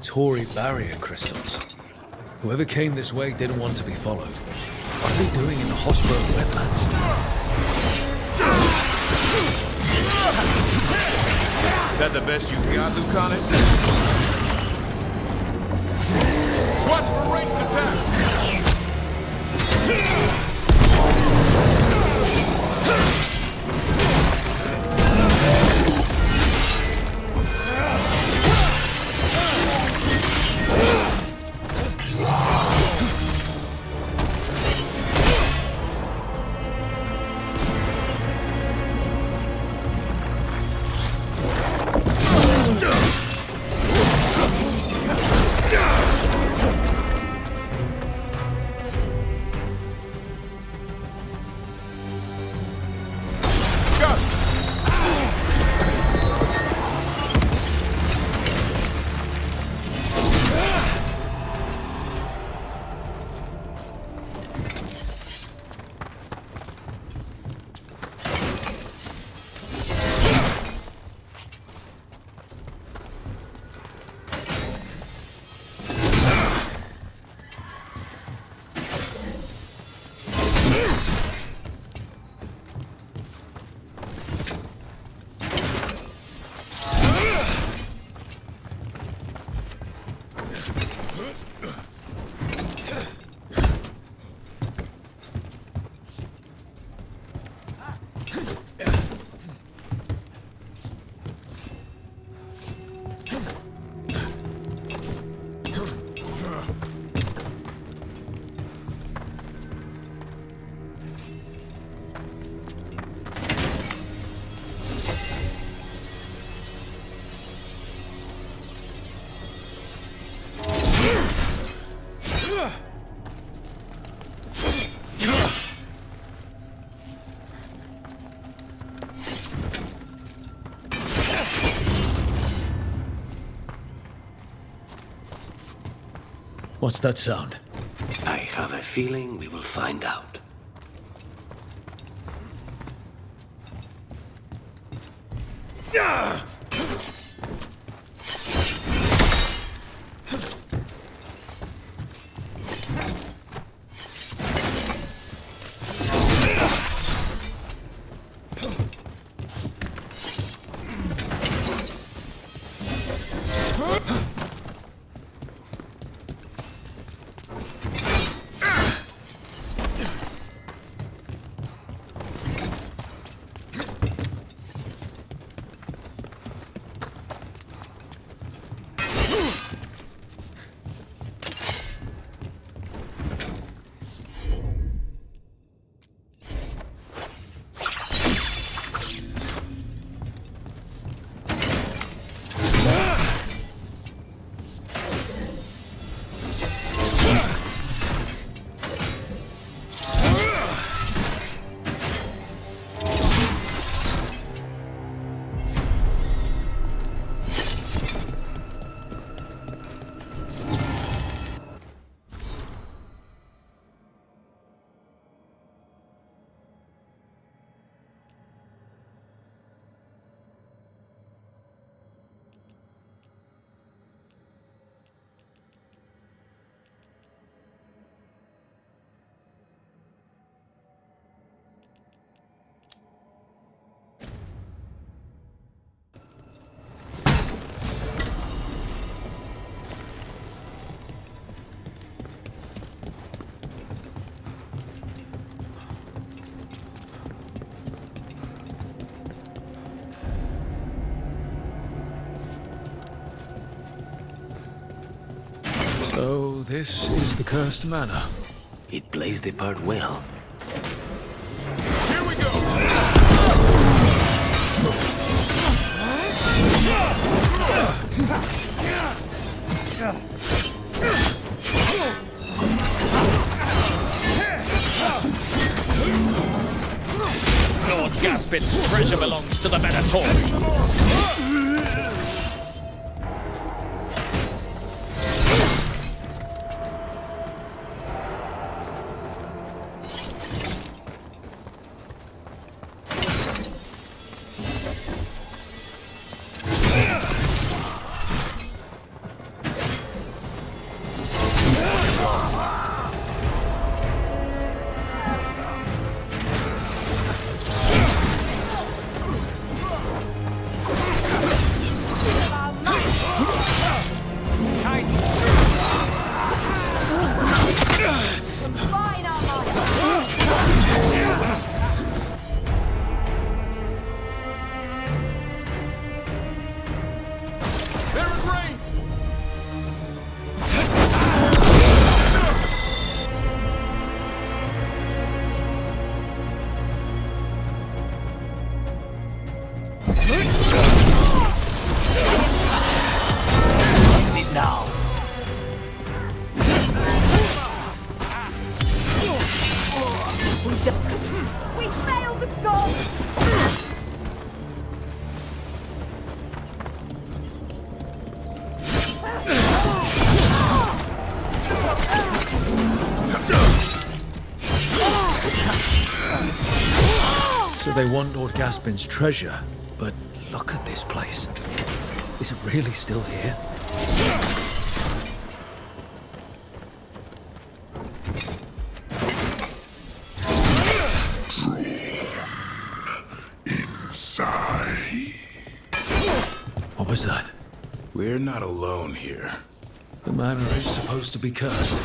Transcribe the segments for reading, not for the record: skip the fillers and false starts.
predatory barrier crystals. Whoever came this way didn't want to be followed. What are they doing in the Hoshberg wetlands? That the best you got, Lucanis? Watch for ranged attacks! What's that sound? I have a feeling we will find out. So, this is the cursed manor. It plays the part well. Here we go! Lord Gaspin's treasure belongs to the Venator. So they want Lord Gaspin's treasure, but look at this place. Is it really still here? What was that? We're not alone here. The manor is supposed to be cursed.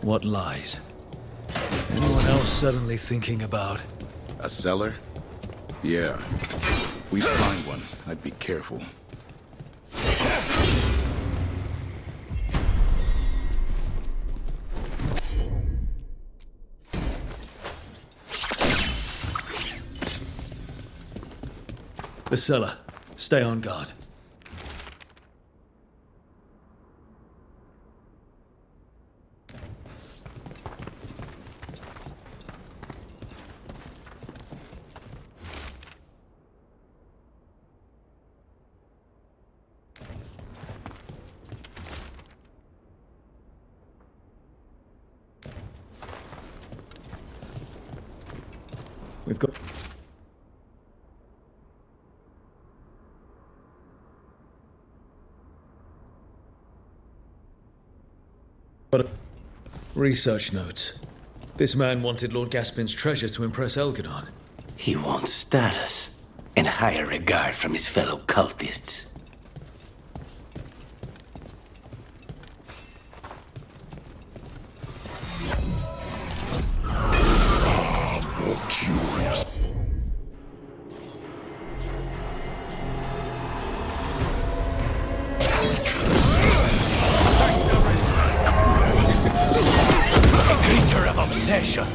What lies? Anyone else suddenly thinking about? A cellar? Yeah. If we find one, I'd be careful. The cellar. Stay on guard. We've got... Research notes. This man wanted Lord Gaspin's treasure to impress Elgadon. He wants status and higher regard from his fellow cultists. Obsession.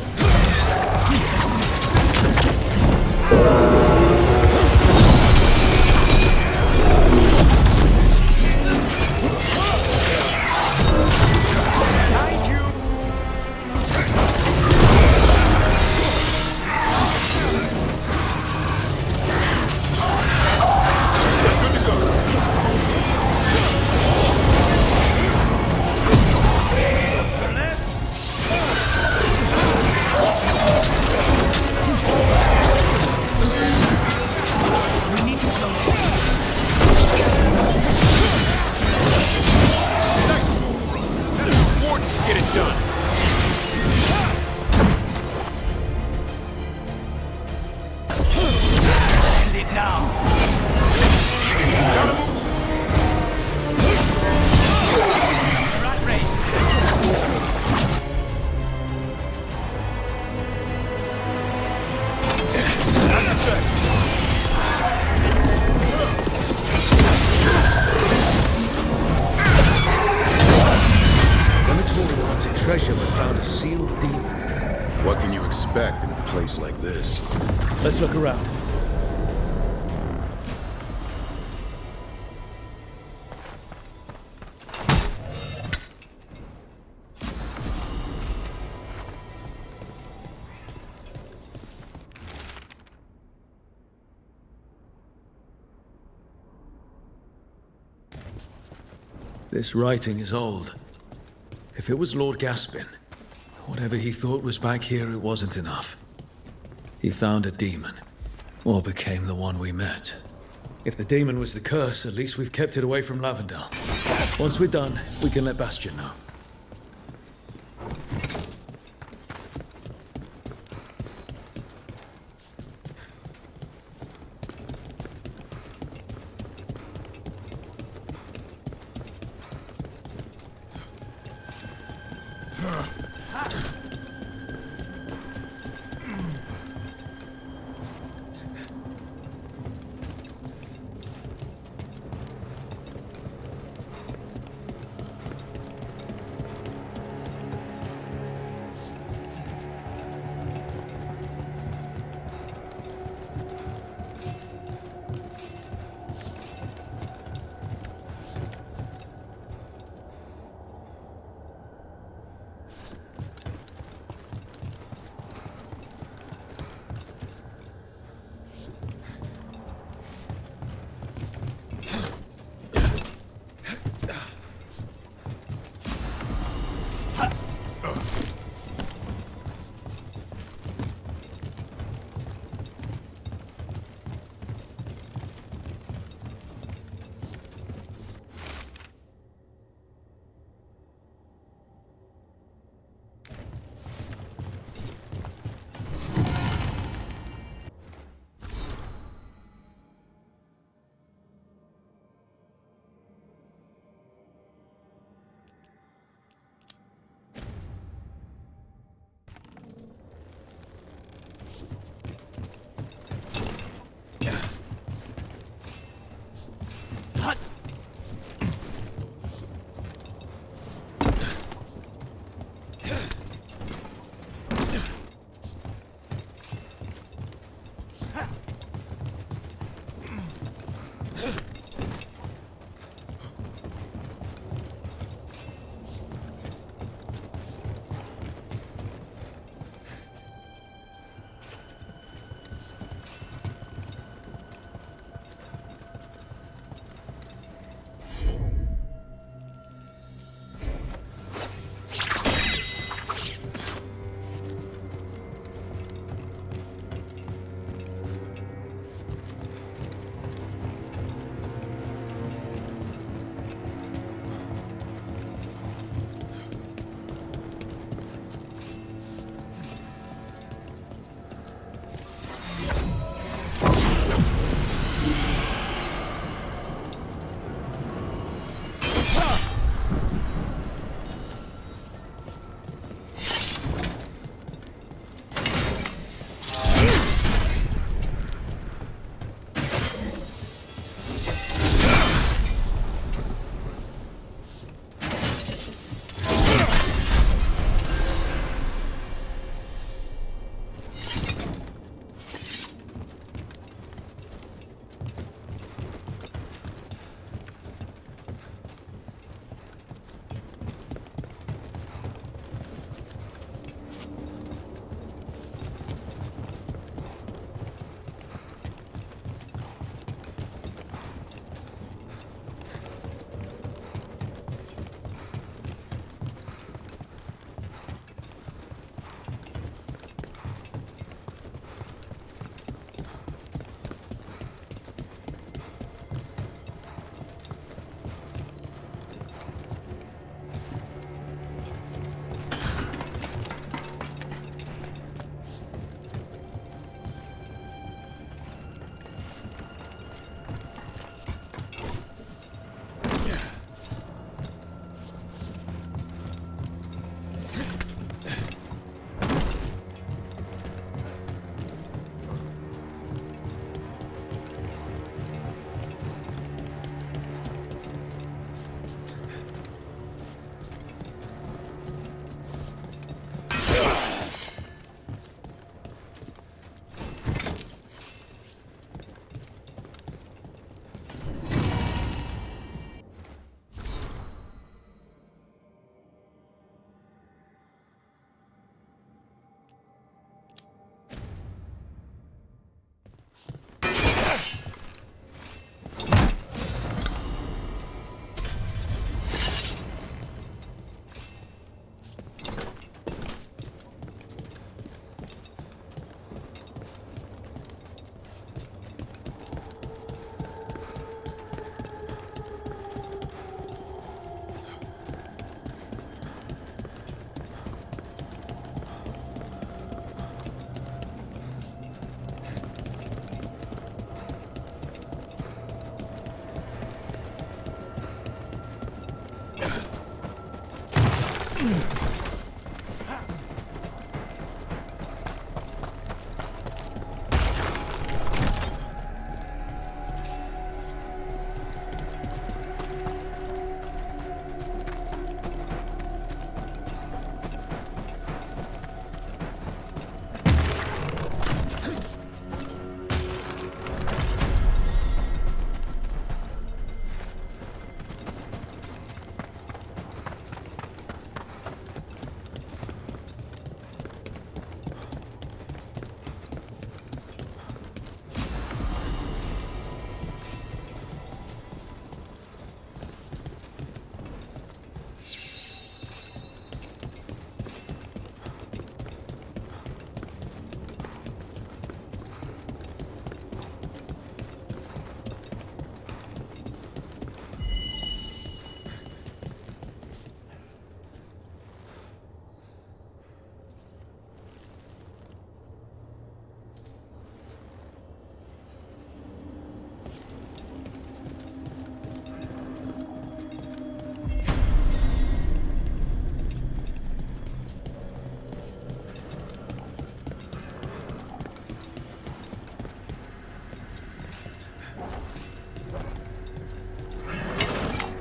Treasure but found a sealed demon. What can you expect in a place like this? Let's look around. This writing is old. If it was Lord Gaspin, Whatever he thought was back here, it wasn't enough. He found a demon, or became the one we met. If the demon was the curse, at least we've kept it away from Lavendel. Once we're done, we can let Bastion know.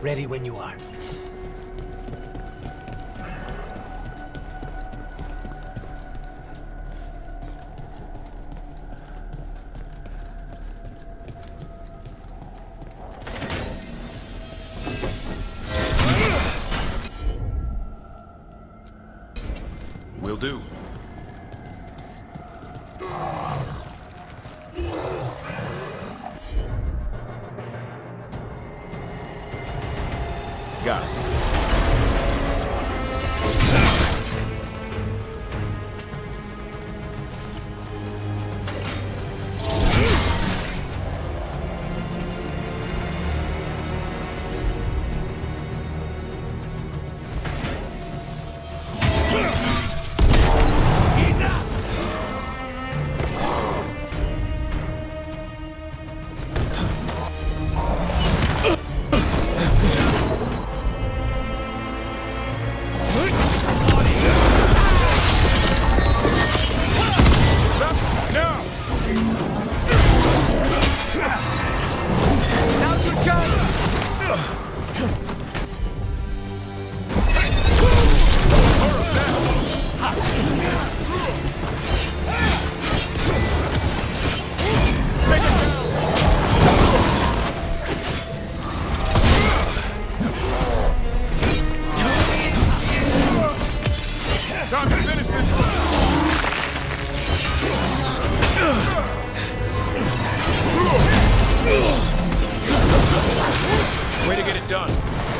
Ready when you are. Will do. Got it. Time to finish this. Way to get it done.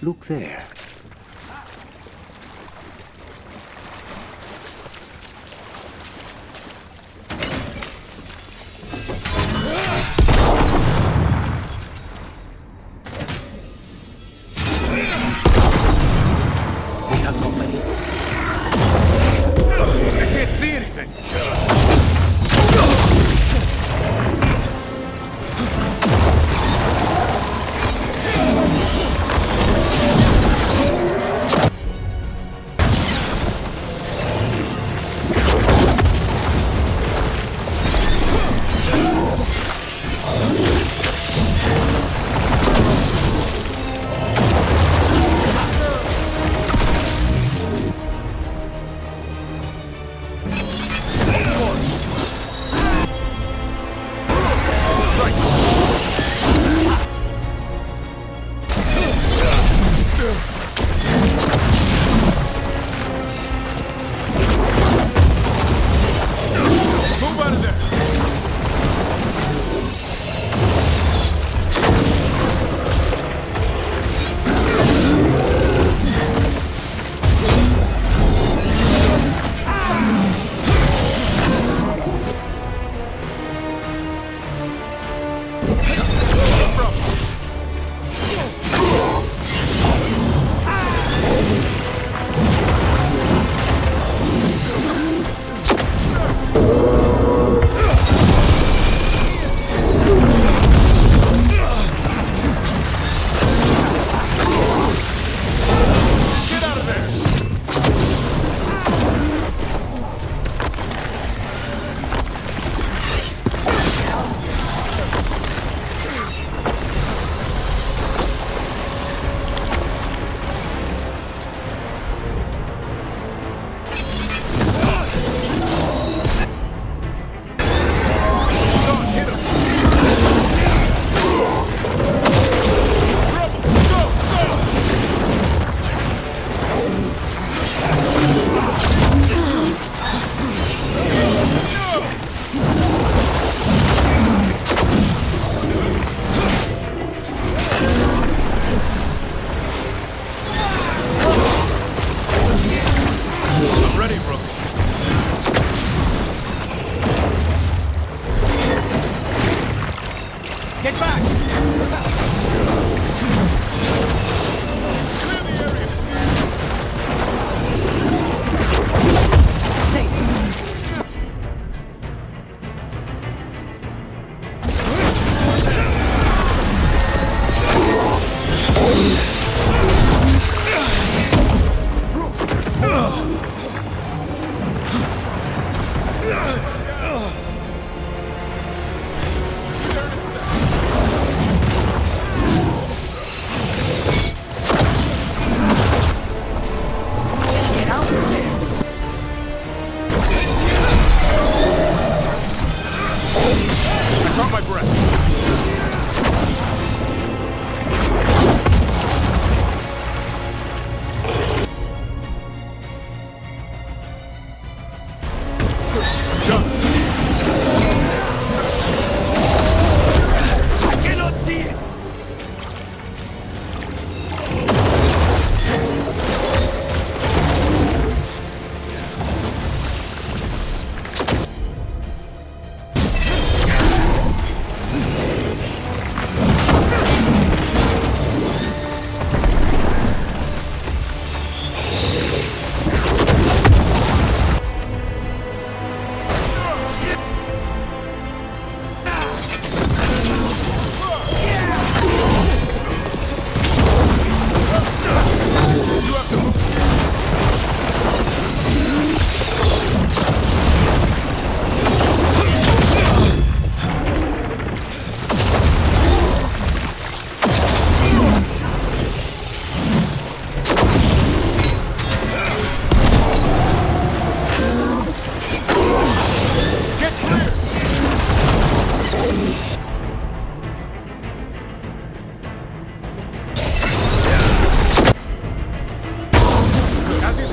Look there. We have company. I can't see anything.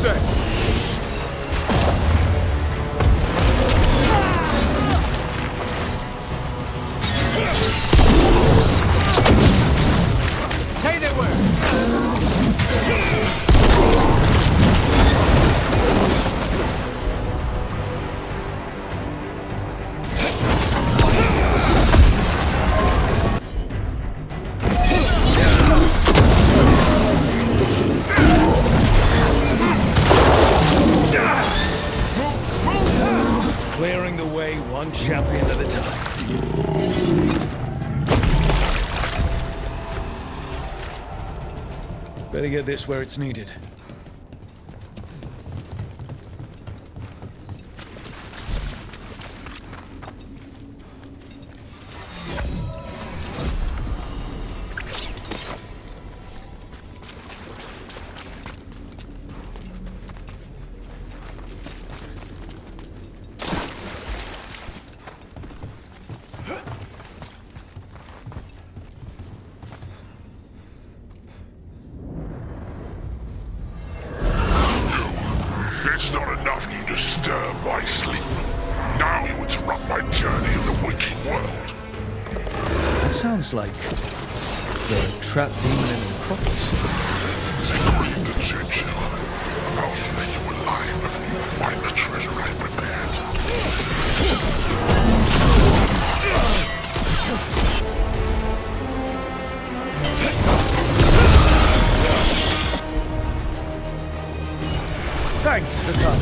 say? Say they were! Clearing the way one champion at a time. Better get this where it's needed. It's not enough you disturb my sleep. Now you interrupt my journey in the waking world. That sounds like the trapped demon in the necropolis. Secret the church. I'll flay you alive before you find the treasure I prepared. Thanks for coming.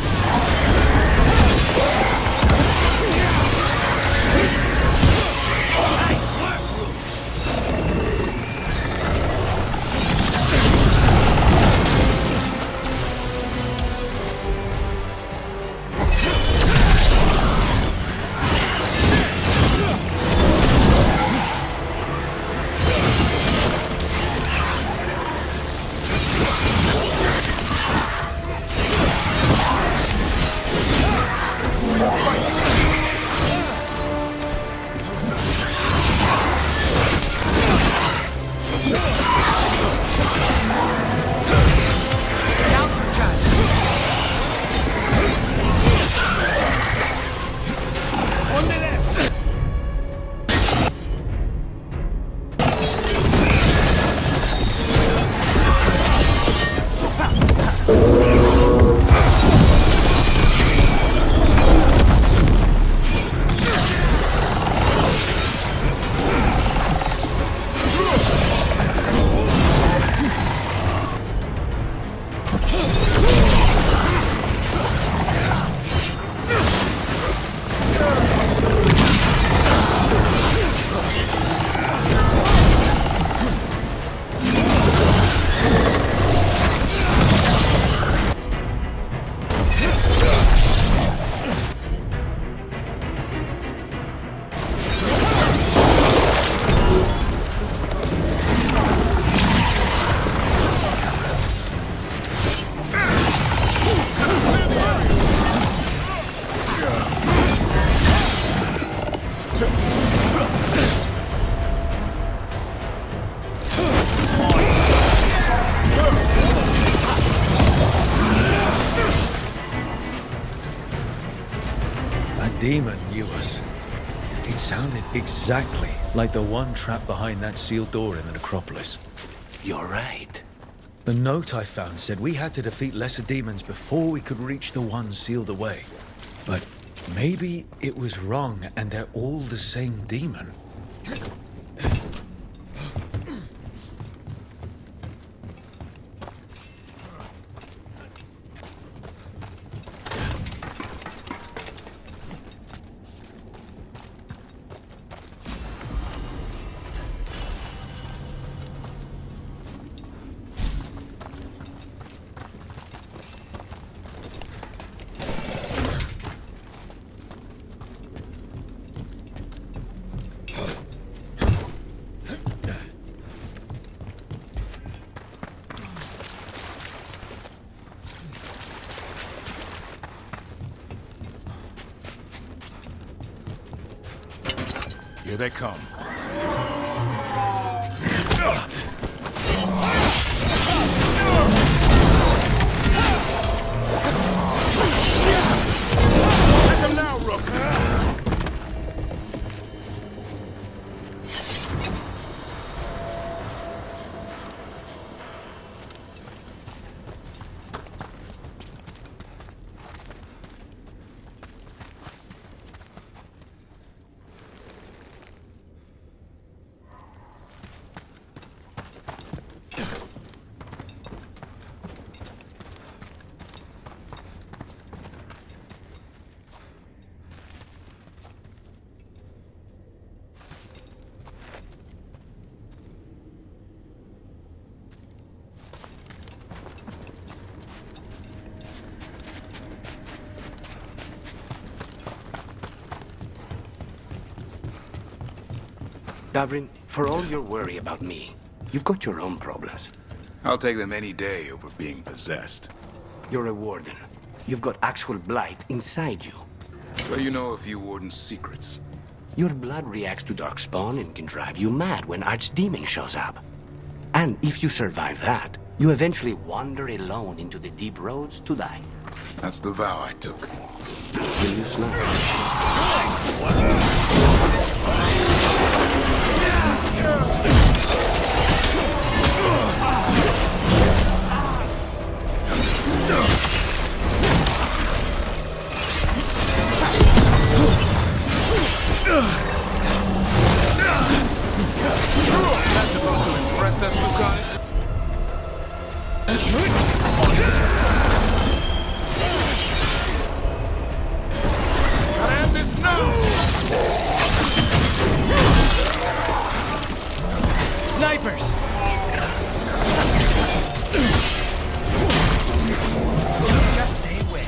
Demon knew us. It sounded exactly like the one trapped behind that sealed door in the necropolis. You're right. The note I found said we had to defeat lesser demons before we could reach the one sealed away. But maybe it was wrong and they're all the same demon. Here they come. Davrin, for all your worry about me, you've got your own problems. I'll take them any day over being possessed. You're a warden. You've got actual blight inside you. So you know a few warden's secrets. Your blood reacts to darkspawn and can drive you mad when Archdemon shows up. And if you survive that, you eventually wander alone into the deep roads to die. That's the vow I took. Will you snap? That's supposed to impress us, Lucanis? Gotta end this now! Snipers! Just say when.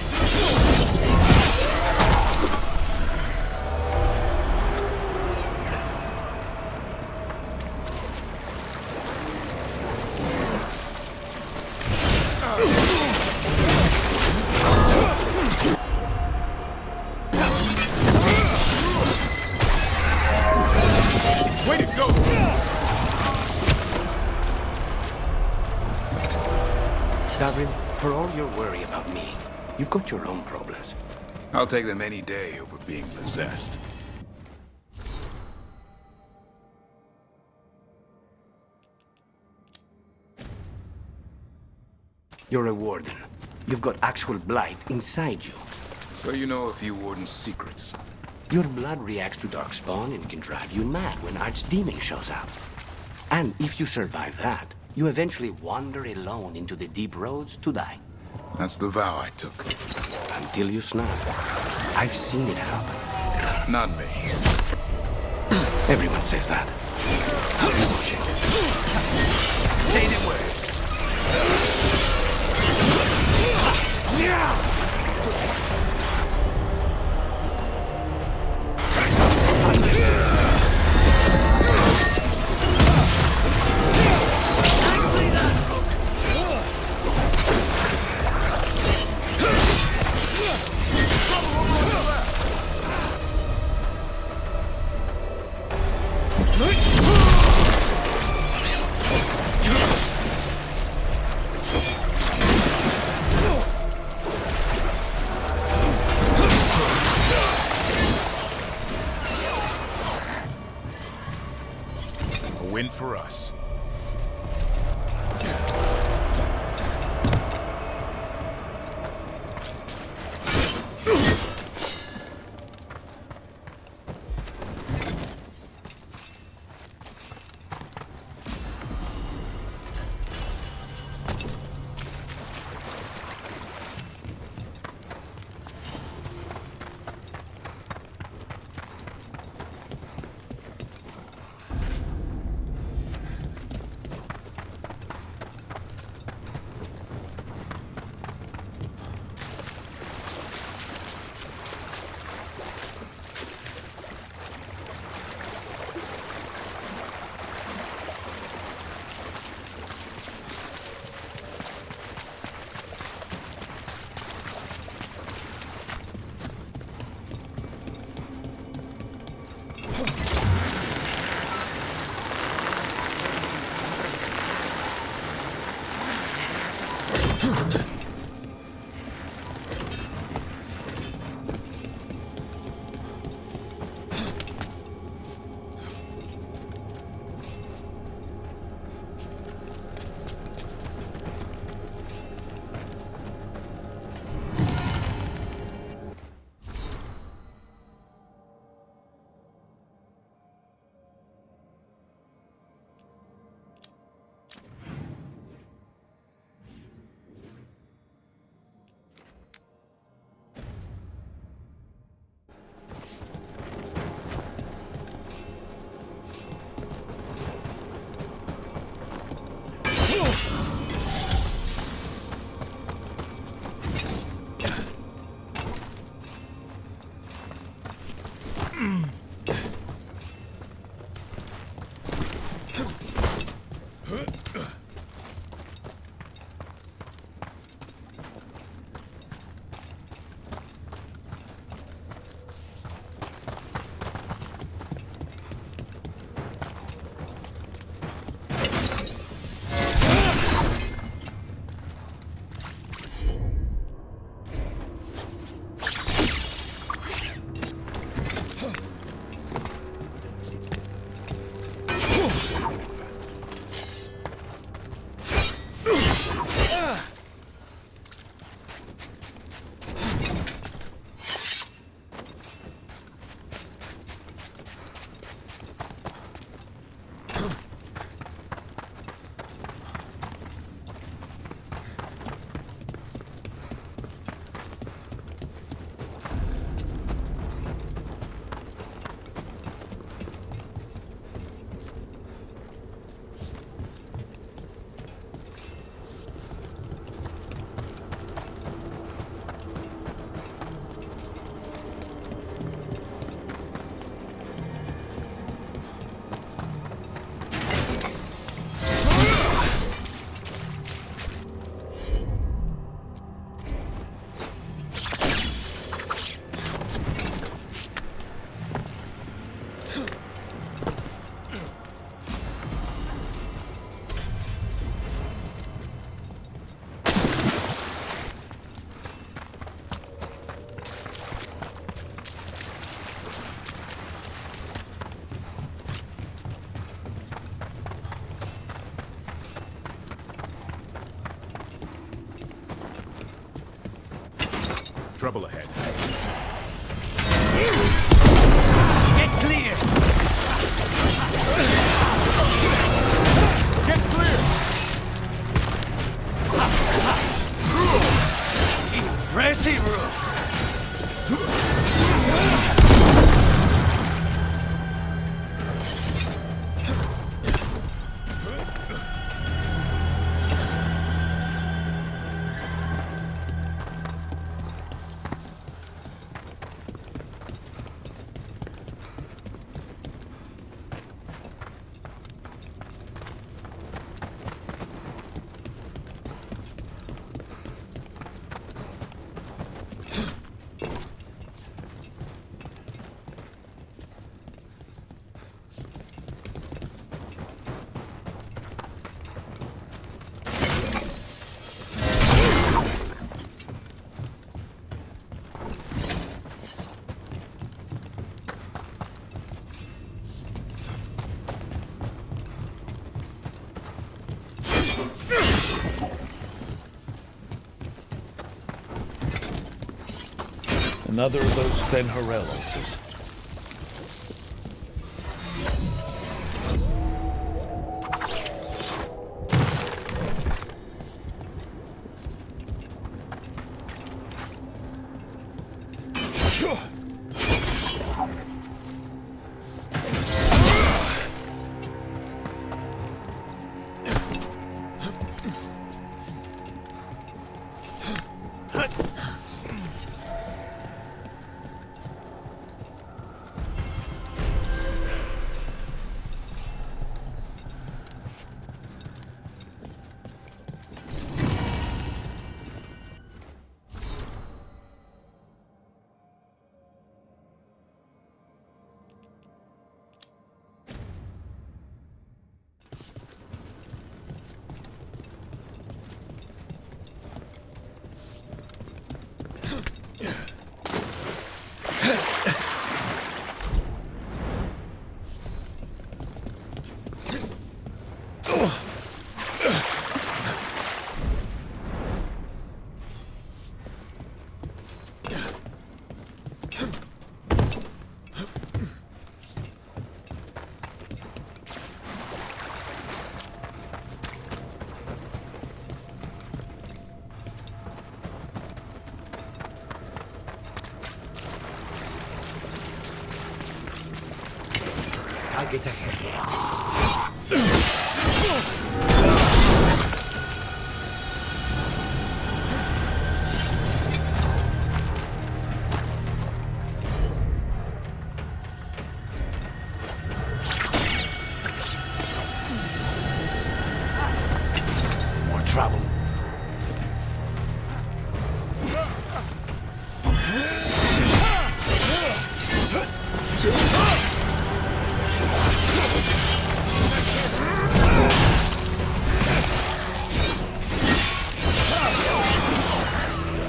Way to go! Davrin, for all your worry about me, you've got your own problems. I'll take them any day over being possessed. You're a warden. You've got actual blight inside you. So you know a few warden's secrets. Your blood reacts to darkspawn and can drive you mad when Archdemon shows up. And if you survive that, you eventually wander alone into the deep roads to die. That's the vow I took. Until you snap. I've seen it happen. Not me. Everyone says that. I'll be watching. Say the word. A win for us. Trouble ahead. Get clear! Get clear! Impressive, Rook! Another of those Ben Harel altars. I'll get ahead. More trouble.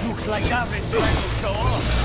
Looks like Davrin's trying to show off.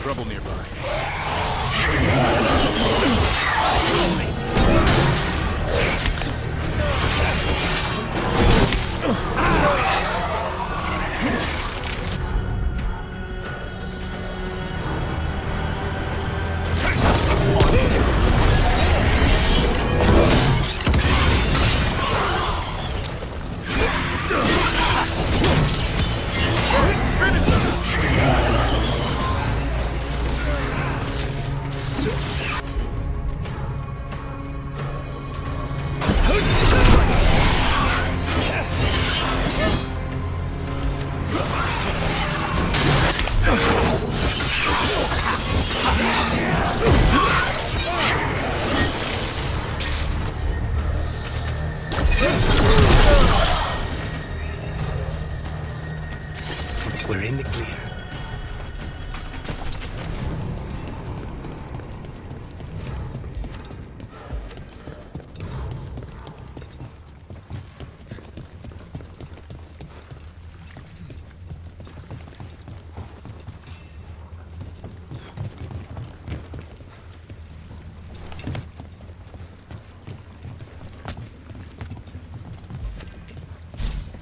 trouble nearby. We're in the clear.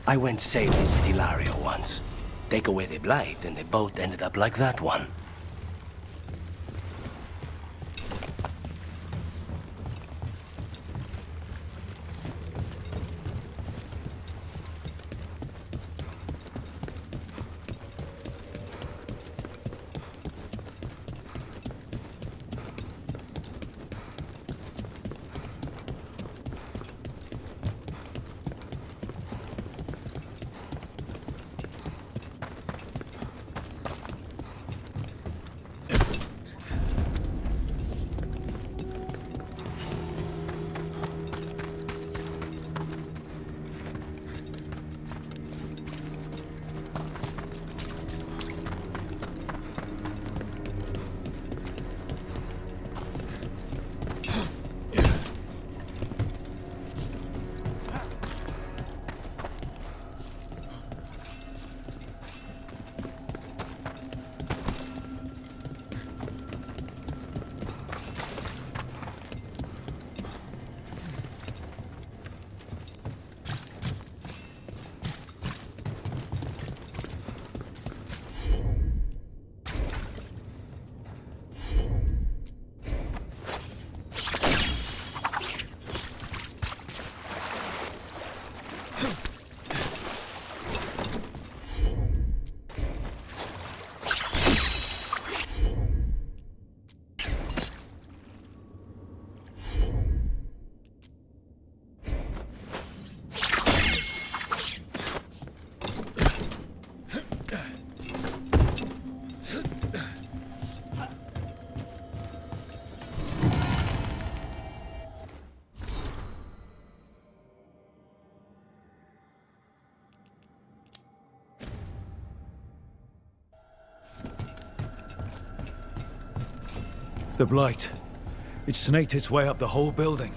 I went sailing with Hilario once. Take away the blight, and the boat ended up like that one. The blight. It snaked its way up the whole building.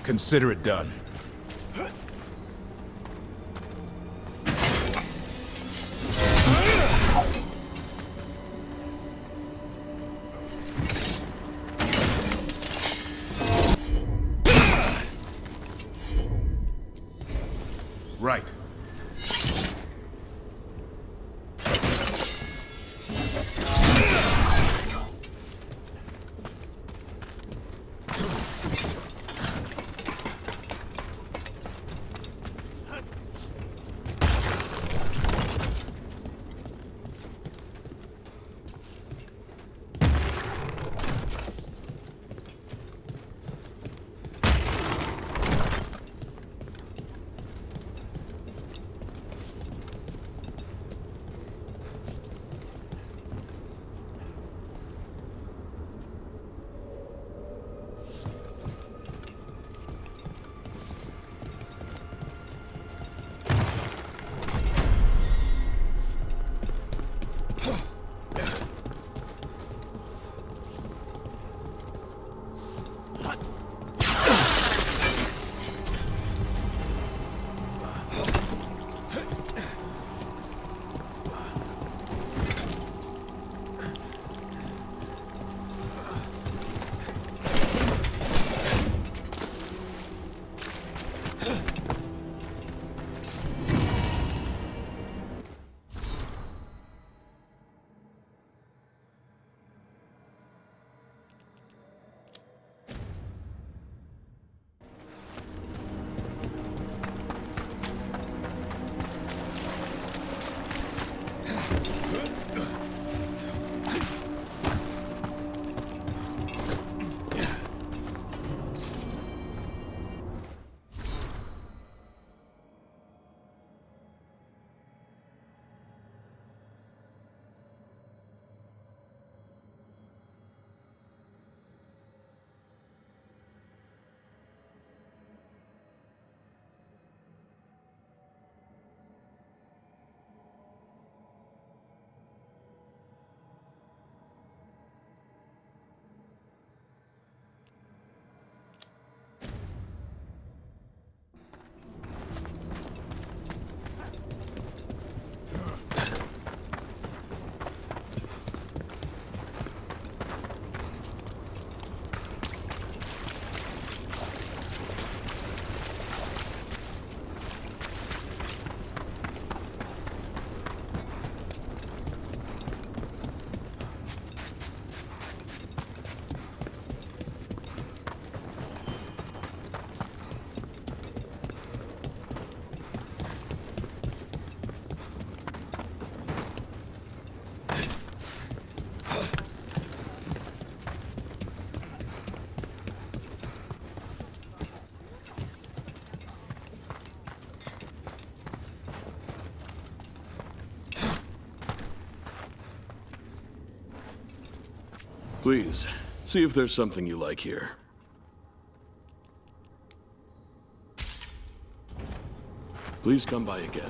Consider it done. Right. Please, see if there's something you like here. Please come by again.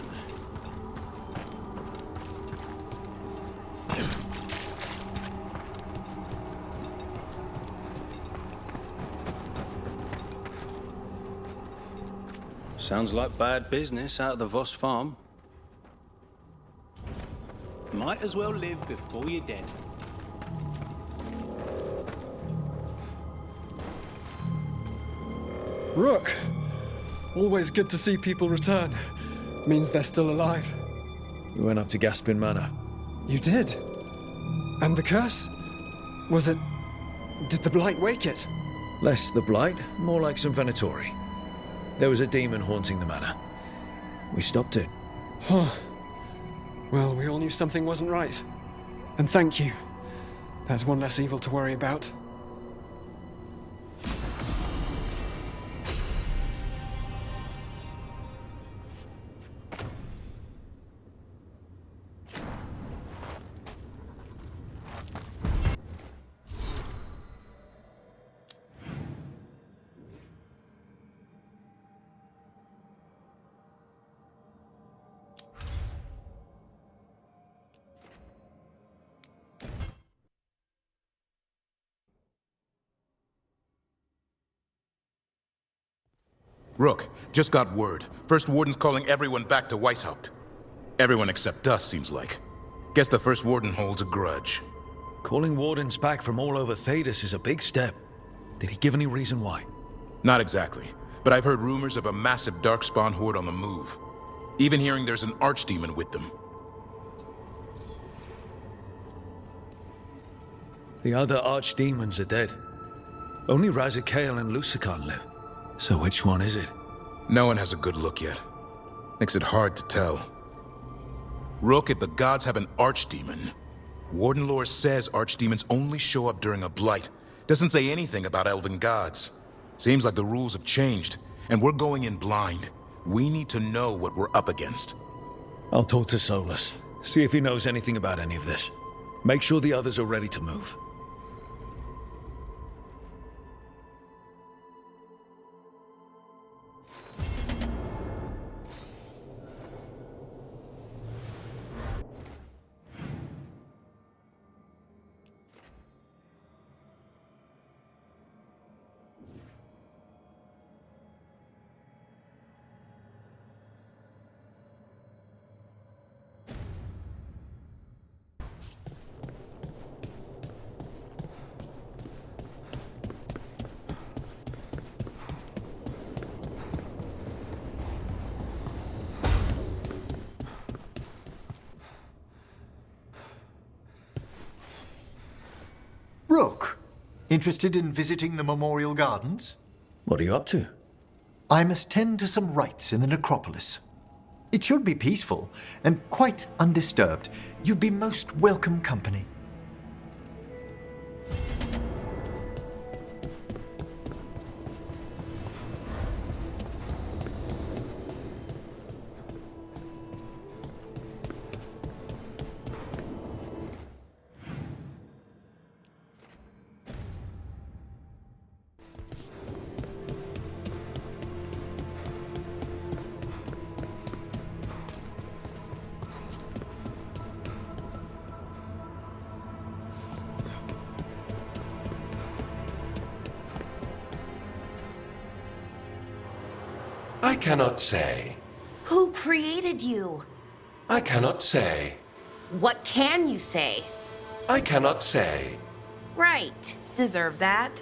Sounds like bad business out of the Voss farm. Might as well live before you're dead. Rook! Always good to see people return. Means they're still alive. We went up to Gaspin Manor. You did? And the curse? Was it... Did the blight wake it? Less the blight, more like some Venatori. There was a demon haunting the manor. We stopped it. Huh. Well, we all knew something wasn't right. And thank you. There's one less evil to worry about. Rook, just got word. First Warden's calling everyone back to Weishaupt. Everyone except us, seems like. Guess the First Warden holds a grudge. Calling wardens back from all over Thedas is a big step. Did he give any reason why? Not exactly, but I've heard rumors of a massive Darkspawn horde on the move. Even hearing there's an archdemon with them. The other archdemons are dead. Only Razikale and Lucanis live. So which one is it? No one has a good look yet. Makes it hard to tell. Rook, if the gods have an archdemon, Warden lore says archdemons only show up during a blight. Doesn't say anything about elven gods. Seems like the rules have changed, and we're going in blind. We need to know what we're up against. I'll talk to Solus, see if he knows anything about any of this. Make sure the others are ready to move. Rook, interested in visiting the Memorial Gardens? What are you up to? I must tend to some rites in the necropolis. It should be peaceful and quite undisturbed. You'd be most welcome company. I cannot say. Who created you? I cannot say. What can you say? I cannot say. Right. Deserve that.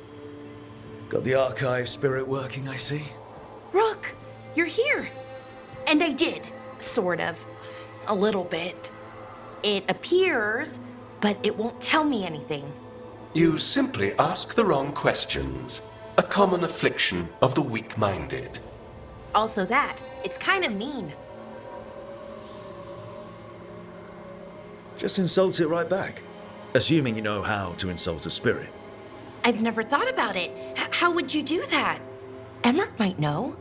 Got the archive spirit working, I see. Rook, you're here. And I did, sort of. A little bit. It appears, but it won't tell me anything. You simply ask the wrong questions. A common affliction of the weak-minded. Also that, it's kind of mean. Just insult it right back. Assuming you know how to insult a spirit. I've never thought about it. How would you do that? Emmerich might know.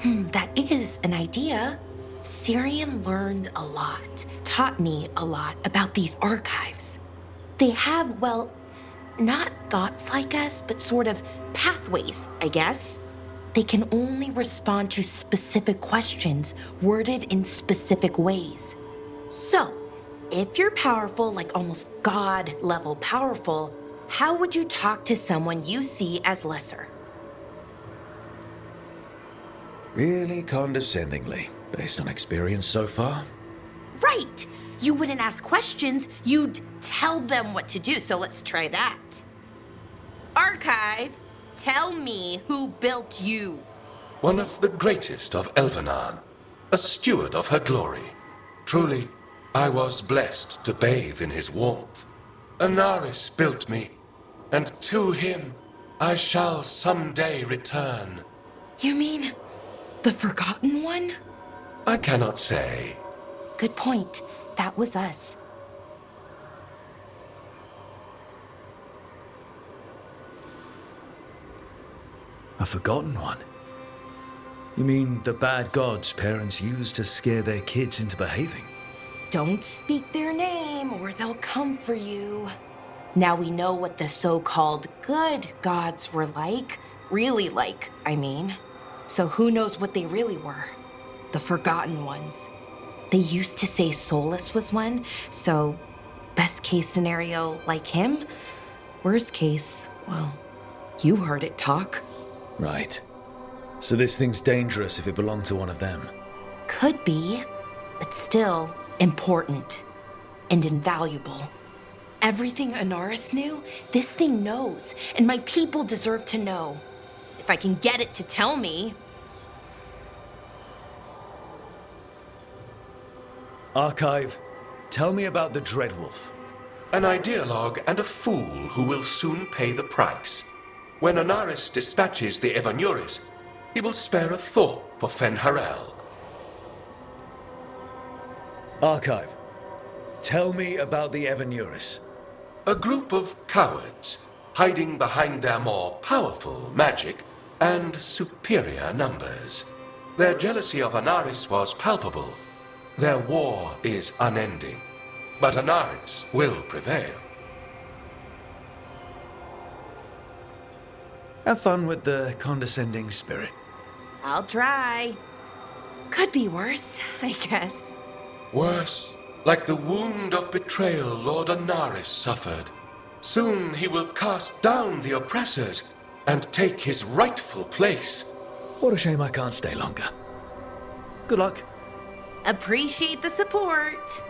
That is an idea. Syrian learned a lot, taught me a lot about these archives. They have, well, not thoughts like us, but sort of pathways, I guess. They can only respond to specific questions worded in specific ways. So, if you're powerful, like almost God-level powerful, how would you talk to someone you see as lesser? Really condescendingly, based on experience so far? Right! You wouldn't ask questions, you'd tell them what to do, so let's try that. Archive, tell me who built you. One of the greatest of Elvenan, a steward of her glory. Truly, I was blessed to bathe in his warmth. Anaris built me, and to him I shall someday return. You mean the Forgotten One? I cannot say. Good point. That was us. A Forgotten One? You mean the bad gods parents use to scare their kids into behaving? Don't speak their name or they'll come for you. Now we know what the so-called good gods were like. Really like, I mean. So who knows what they really were? The Forgotten Ones. They used to say Solus was one, so best case scenario, like him. Worst case, well, you heard it talk. Right. So this thing's dangerous if it belonged to one of them. Could be, but still important and invaluable. Everything Anaris knew, this thing knows, and my people deserve to know. If I can get it to tell me. Archive, tell me about the Dreadwolf. An ideologue and a fool who will soon pay the price. When Anaris dispatches the Evanuris, he will spare a thought for Fen'Harel. Archive, tell me about the Evanuris. A group of cowards, hiding behind their more powerful magic and superior numbers. Their jealousy of Anaris was palpable. Their war is unending, but Anaris will prevail. Have fun with the condescending spirit. I'll try. Could be worse, I guess. Worse, like the wound of betrayal Lord Anaris suffered. Soon he will cast down the oppressors and take his rightful place. What a shame I can't stay longer. Good luck. Appreciate the support.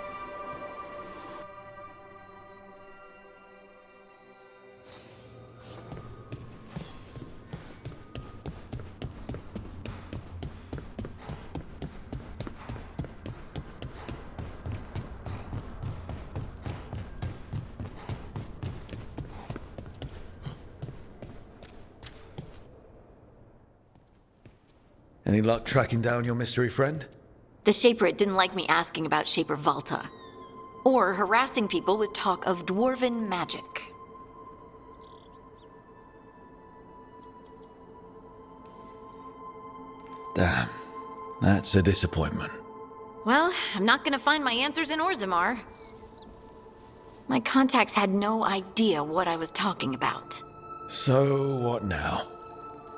Any luck tracking down your mystery friend? The Shaperate didn't like me asking about Shaper Valta, or harassing people with talk of dwarven magic. Damn, that's a disappointment. Well, I'm not gonna find my answers in Orzammar. My contacts had no idea what I was talking about. So, what now?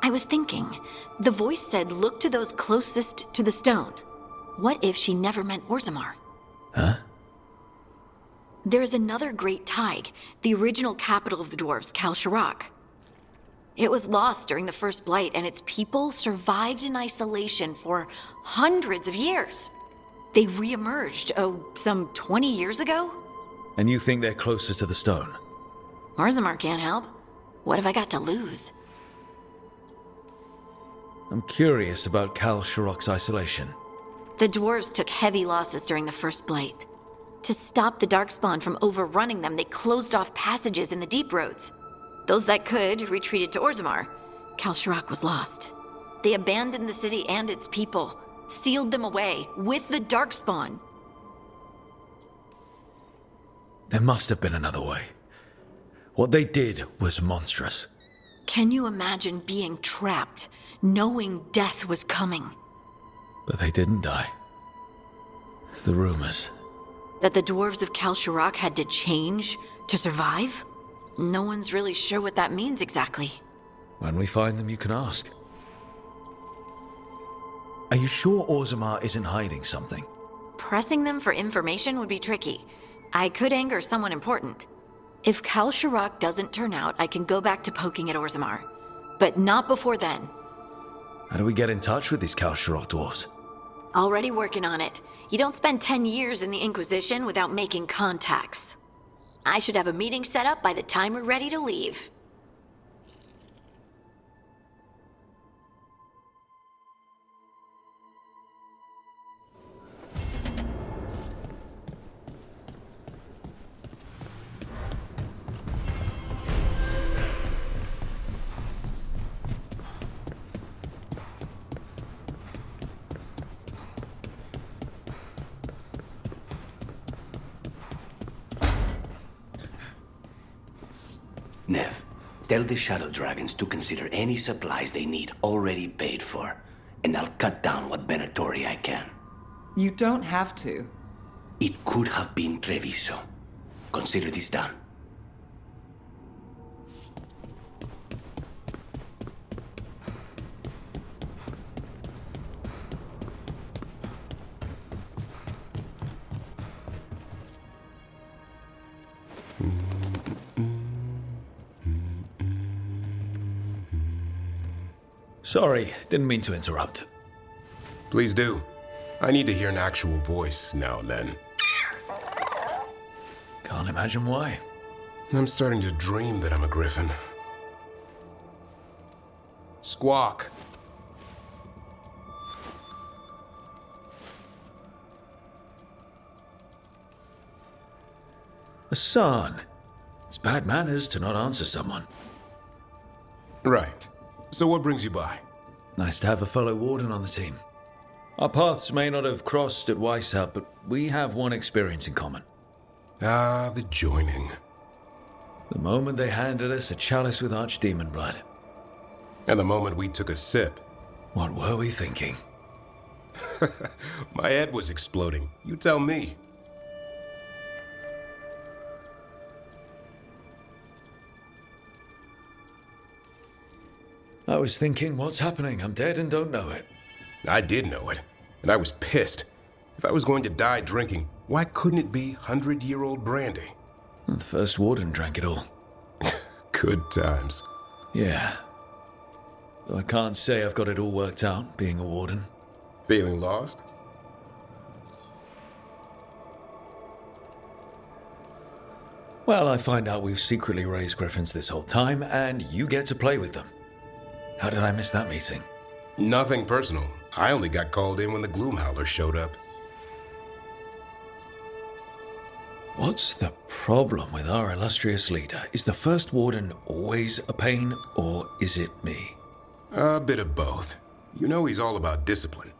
I was thinking, the voice said look to those closest to the stone. What if she never meant Orzammar? Huh? There is another great tide, the original capital of the dwarves, Kalsharak. It was lost during the First Blight, and its people survived in isolation for hundreds of years. They re-emerged, some 20 years ago? And you think they're closer to the stone? Orzammar can't help. What have I got to lose? I'm curious about Kalsharak's isolation. The dwarves took heavy losses during the First Blight. To stop the Darkspawn from overrunning them, they closed off passages in the deep roads. Those that could retreated to Orzammar. Kalsharak was lost. They abandoned the city and its people, sealed them away with the Darkspawn. There must have been another way. What they did was monstrous. Can you imagine being trapped, knowing death was coming? But they didn't die. The rumors. That the dwarves of Kalsharak had to change to survive? No one's really sure what that means exactly. When we find them, you can ask. Are you sure Orzammar isn't hiding something? Pressing them for information would be tricky. I could anger someone important. If Kalsharak doesn't turn out, I can go back to poking at Orzammar. But not before then. How do we get in touch with these Kalsharak dwarves? Already working on it. You don't spend 10 years in the Inquisition without making contacts. I should have a meeting set up by the time we're ready to leave. Nev, tell the Shadow Dragons to consider any supplies they need already paid for, and I'll cut down what Benetori I can. You don't have to. It could have been Treviso. Consider this done. Sorry, didn't mean to interrupt. Please do. I need to hear an actual voice now and then. Can't imagine why. I'm starting to dream that I'm a griffin. Squawk. Hassan. It's bad manners to not answer someone. Right. So what brings you by? Nice to have a fellow warden on the team. Our paths may not have crossed at Weishaupt, but we have one experience in common. Ah, the joining. The moment they handed us a chalice with archdemon blood. And the moment we took a sip. What were we thinking? My head was exploding. You tell me. I was thinking, what's happening? I'm dead and don't know it. I did know it, and I was pissed. If I was going to die drinking, why couldn't it be 100-year-old brandy? The first warden drank it all. Good times. Yeah. Though I can't say I've got it all worked out, being a warden. Feeling lost? Well, I find out we've secretly raised griffins this whole time, and you get to play with them. How did I miss that meeting? Nothing personal. I only got called in when the Gloomhowler showed up. What's the problem with our illustrious leader? Is the first warden always a pain, or is it me? A bit of both. You know he's all about discipline.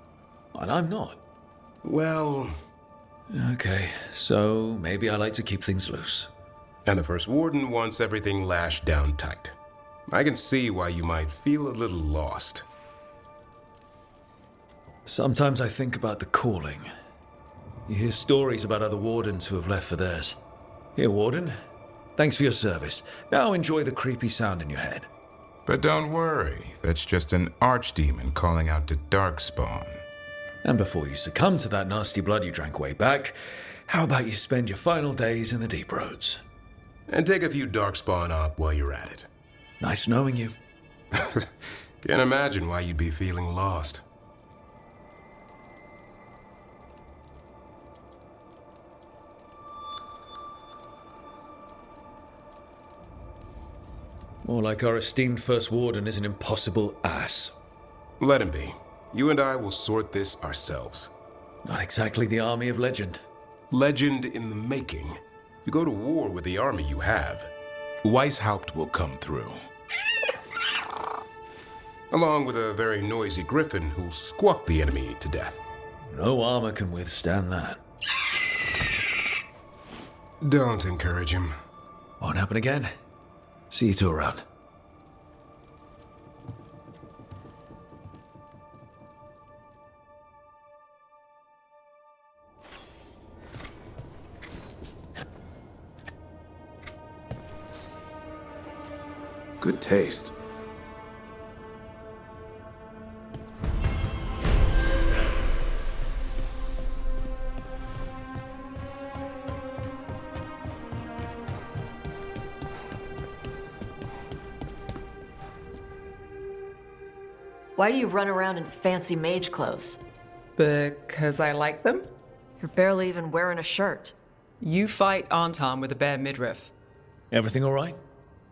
And I'm not. Well... Okay, so maybe I like to keep things loose. And the first warden wants everything lashed down tight. I can see why you might feel a little lost. Sometimes I think about the calling. You hear stories about other wardens who have left for theirs. Here, warden. Thanks for your service. Now enjoy the creepy sound in your head. But don't worry, that's just an archdemon calling out to Darkspawn. And before you succumb to that nasty blood you drank way back, how about you spend your final days in the deep roads? And take a few Darkspawn up while you're at it. Nice knowing you. Can't imagine why you'd be feeling lost. More like our esteemed first warden is an impossible ass. Let him be. You and I will sort this ourselves. Not exactly the army of legend. Legend in the making. You go to war with the army you have. Weishaupt will come through. Along with a very noisy griffin who'll squawk the enemy to death. No armor can withstand that. Don't encourage him. Won't happen again. See you two around. Good taste. Why do you run around in fancy mage clothes? Because I like them? You're barely even wearing a shirt. You fight Anton with a bare midriff. Everything all right?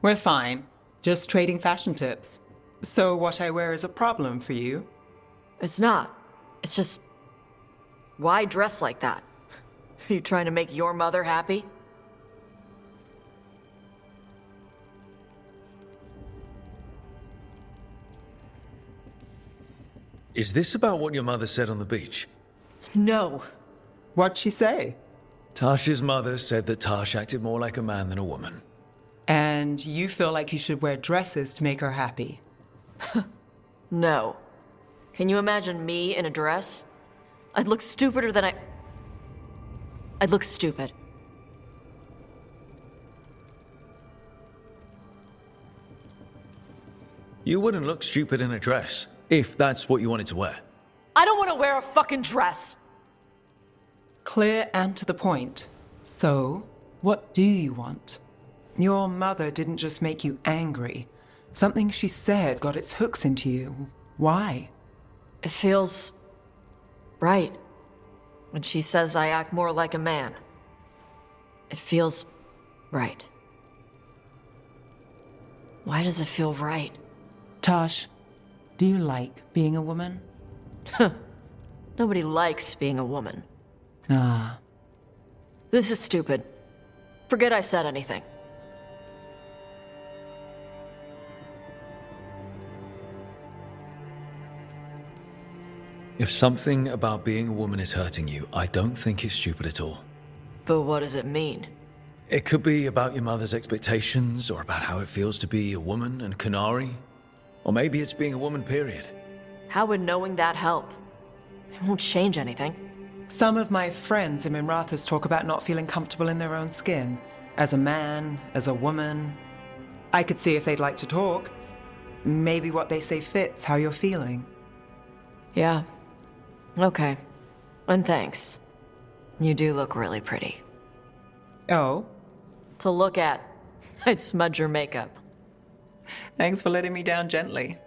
We're fine. Just trading fashion tips. So what I wear is a problem for you? It's not. It's just... Why dress like that? Are you trying to make your mother happy? Is this about what your mother said on the beach? No. What'd she say? Tasha's mother said that Tash acted more like a man than a woman. And you feel like you should wear dresses to make her happy? No. Can you imagine me in a dress? I'd look stupider than I'd look stupid. You wouldn't look stupid in a dress, if that's what you wanted to wear. I don't want to wear a fucking dress! Clear and to the point. So, what do you want? Your mother didn't just make you angry. Something she said got its hooks into you. Why? It feels right. When she says I act more like a man. It feels right. Why does it feel right? Tosh, do you like being a woman? Nobody likes being a woman. Ah. This is stupid. Forget I said anything. If something about being a woman is hurting you, I don't think it's stupid at all. But what does it mean? It could be about your mother's expectations, or about how it feels to be a woman and Canary. Or maybe it's being a woman, period. How would knowing that help? It won't change anything. Some of my friends in Minrathous talk about not feeling comfortable in their own skin. As a man, as a woman. I could see if they'd like to talk. Maybe what they say fits how you're feeling. Yeah. Okay. And thanks. You do look really pretty. Oh? To look at. I'd smudge your makeup. Thanks for letting me down gently.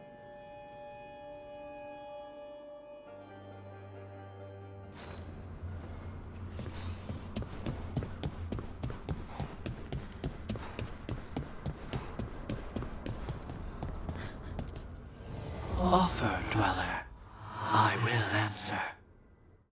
Offer, dweller. I will answer.